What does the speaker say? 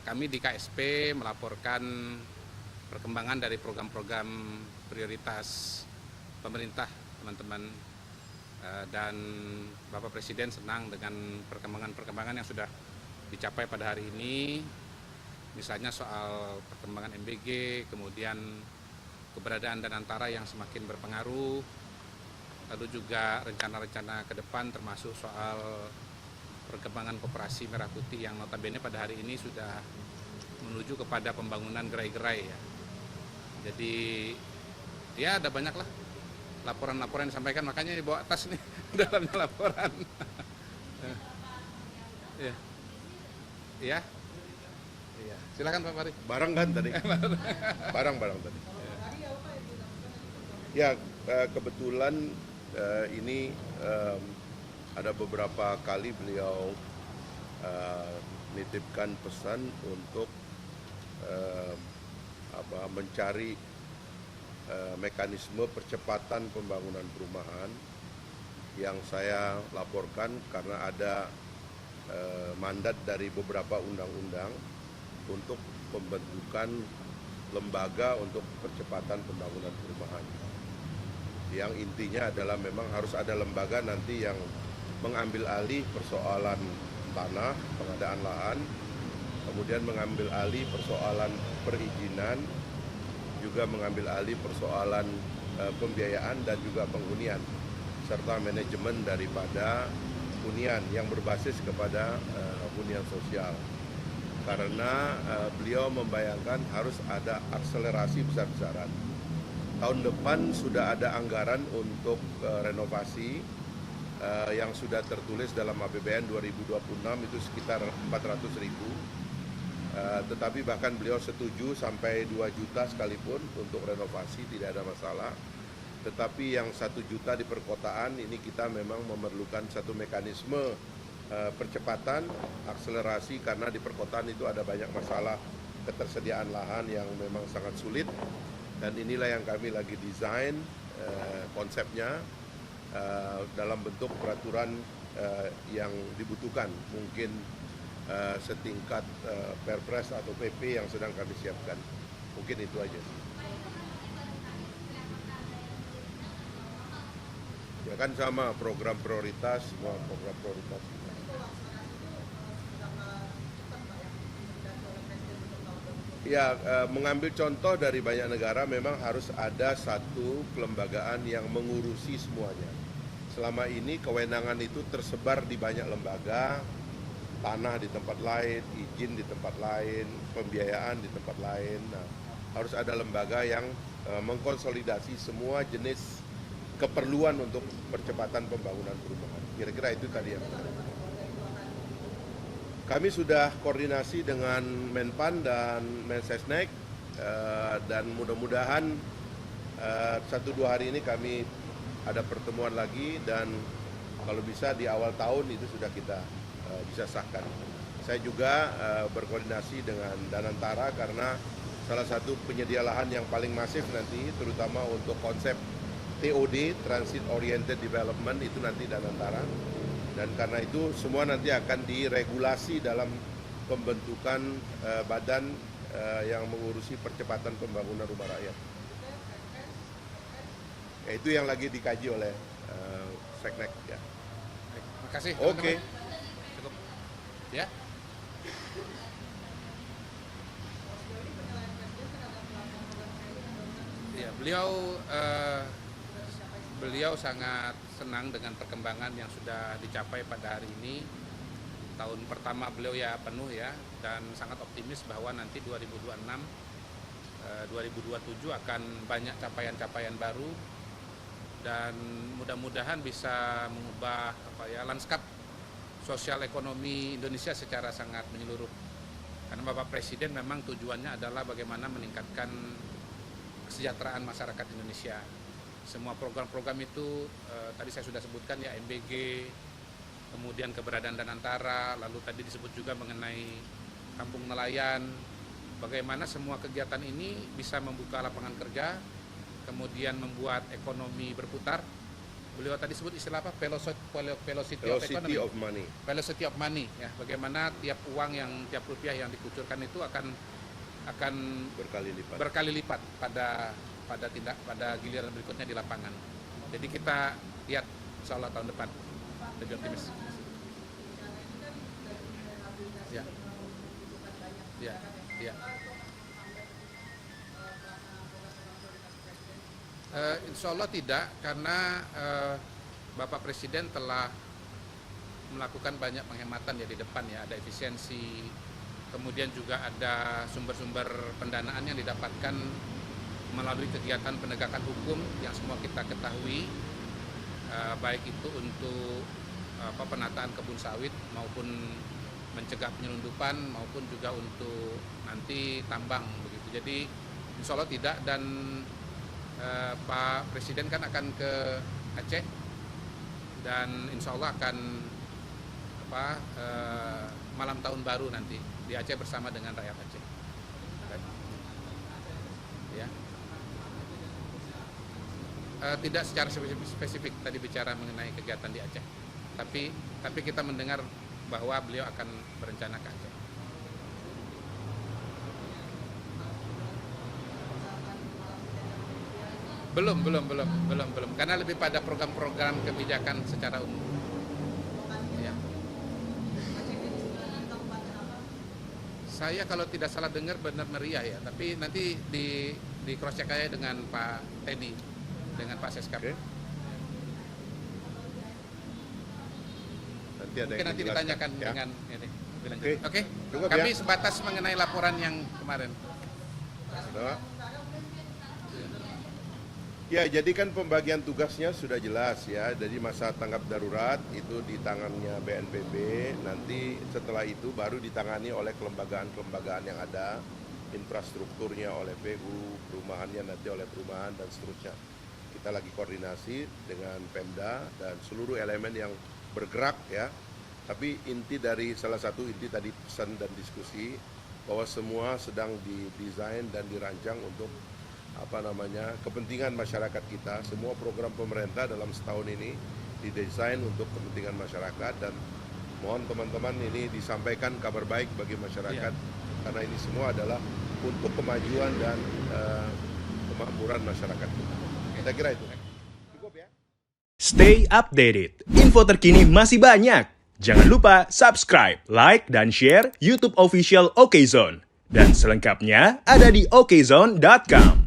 kami di KSP melaporkan perkembangan dari program-program prioritas pemerintah, teman-teman. Dan Bapak Presiden senang dengan perkembangan-perkembangan yang sudah dicapai pada hari ini, misalnya soal perkembangan MBG, kemudian keberadaan Danantara yang semakin berpengaruh, lalu juga rencana-rencana ke depan termasuk soal perkembangan koperasi Merah Putih yang notabene pada hari ini sudah menuju kepada pembangunan gerai-gerai ya. Jadi ya ada banyak lah laporan-laporan yang disampaikan, makanya dibawa atas nih dalamnya laporan. Ya. Ya. Iya. Silakan Pak Fahri. Barang kan tadi? Barang tadi. Ya, kebetulan ini ada beberapa kali beliau nitipkan pesan untuk mencari mekanisme percepatan pembangunan perumahan yang saya laporkan karena ada mandat dari beberapa undang-undang untuk pembentukan lembaga untuk percepatan pembangunan perumahan. Yang intinya adalah memang harus ada lembaga nanti yang mengambil alih persoalan tanah, pengadaan lahan, kemudian mengambil alih persoalan perizinan, juga mengambil alih persoalan pembiayaan dan juga penghunian, serta manajemen daripada hunian yang berbasis kepada hunian sosial. Karena beliau membayangkan harus ada akselerasi besar-besaran. Tahun depan sudah ada anggaran untuk renovasi yang sudah tertulis dalam APBN 2026 itu sekitar 400.000. Tetapi bahkan beliau setuju sampai 2 juta sekalipun untuk renovasi, tidak ada masalah. Tetapi yang 1 juta di perkotaan ini kita memang memerlukan satu mekanisme percepatan, akselerasi, karena di perkotaan itu ada banyak masalah ketersediaan lahan yang memang sangat sulit. Dan inilah yang kami lagi desain konsepnya dalam bentuk peraturan yang dibutuhkan, mungkin setingkat Perpres atau PP yang sedang kami siapkan. Mungkin itu aja. Ya kan sama program prioritas, semua program prioritas. Ya, mengambil contoh dari banyak negara memang harus ada satu kelembagaan yang mengurusi semuanya. Selama ini kewenangan itu tersebar di banyak lembaga, tanah di tempat lain, izin di tempat lain, pembiayaan di tempat lain. Nah, harus ada lembaga yang mengkonsolidasi semua jenis keperluan untuk percepatan pembangunan perumahan. Kira-kira itu tadi yang kami sudah koordinasi dengan Menpan dan Mensesnek dan mudah-mudahan 1-2 hari ini kami ada pertemuan lagi dan kalau bisa di awal tahun itu sudah kita bisa sahkan. Saya juga berkoordinasi dengan Danantara karena salah satu penyedia lahan yang paling masif nanti terutama untuk konsep TOD, Transit Oriented Development, itu nanti Danantara. Dan karena itu semua nanti akan diregulasi dalam pembentukan badan yang mengurusi percepatan pembangunan rumah rakyat. Ya, itu yang lagi dikaji oleh Seknek. Ya. Terima kasih. Oke. Cukup. Ya. Ya, beliau sangat senang dengan perkembangan yang sudah dicapai pada hari ini. Tahun pertama beliau ya penuh ya, dan sangat optimis bahwa nanti 2026, 2027 akan banyak capaian-capaian baru dan mudah-mudahan bisa mengubah lanskap sosial ekonomi Indonesia secara sangat menyeluruh. Karena Bapak Presiden memang tujuannya adalah bagaimana meningkatkan kesejahteraan masyarakat Indonesia. Semua program-program itu tadi saya sudah sebutkan ya, MBG, kemudian keberadaan Danantara, lalu tadi disebut juga mengenai kampung nelayan, bagaimana semua kegiatan ini bisa membuka lapangan kerja, kemudian membuat ekonomi berputar, beliau tadi sebut istilah apa? Velocity of money. Velocity of money, ya. Bagaimana tiap uang tiap rupiah yang dikucurkan itu akan berkali lipat pada giliran berikutnya di lapangan. Jadi kita lihat insya Allah tahun depan lebih optimis. Ya. Insya Allah tidak, karena Bapak Presiden telah melakukan banyak penghematan ya di depan ya, ada efisiensi, kemudian juga ada sumber-sumber pendanaan yang didapatkan melalui kegiatan penegakan hukum yang semua kita ketahui, baik itu untuk penataan kebun sawit maupun mencegah penyelundupan maupun juga untuk nanti tambang begitu. Jadi insya Allah tidak, dan Pak Presiden kan akan ke Aceh dan insya Allah akan malam tahun baru nanti di Aceh bersama dengan rakyat Aceh. Ya. Tidak secara spesifik tadi bicara mengenai kegiatan di Aceh, tapi kita mendengar bahwa beliau akan berencana ke Aceh. Belum, karena lebih pada program-program kebijakan secara umum. Ya. Saya kalau tidak salah dengar benar meriah ya, tapi nanti di cross check aja dengan Pak Teddy, dengan Pak Seskap. Okay. Nanti ditanyakan ya, dengan ini. Oke. Kami ya, sebatas mengenai laporan yang kemarin. Ya, jadi kan pembagian tugasnya sudah jelas ya. Jadi masa tanggap darurat itu di tangannya BNPB, nanti setelah itu baru ditangani oleh kelembagaan-kelembagaan yang ada, infrastrukturnya oleh PU, perumahannya nanti oleh perumahan dan seterusnya. Kita lagi koordinasi dengan Pemda dan seluruh elemen yang bergerak ya. Tapi salah satu inti tadi pesan dan diskusi bahwa semua sedang didesain dan dirancang untuk kepentingan masyarakat kita. Semua program pemerintah dalam setahun ini didesain untuk kepentingan masyarakat, dan mohon teman-teman ini disampaikan kabar baik bagi masyarakat karena ini semua adalah untuk kemajuan dan kemakmuran masyarakat kita. Saya kira itu. Cukup ya. Stay updated. Info terkini masih banyak. Jangan lupa subscribe, like, dan share YouTube official OKZone. Dan selengkapnya ada di okezone.com.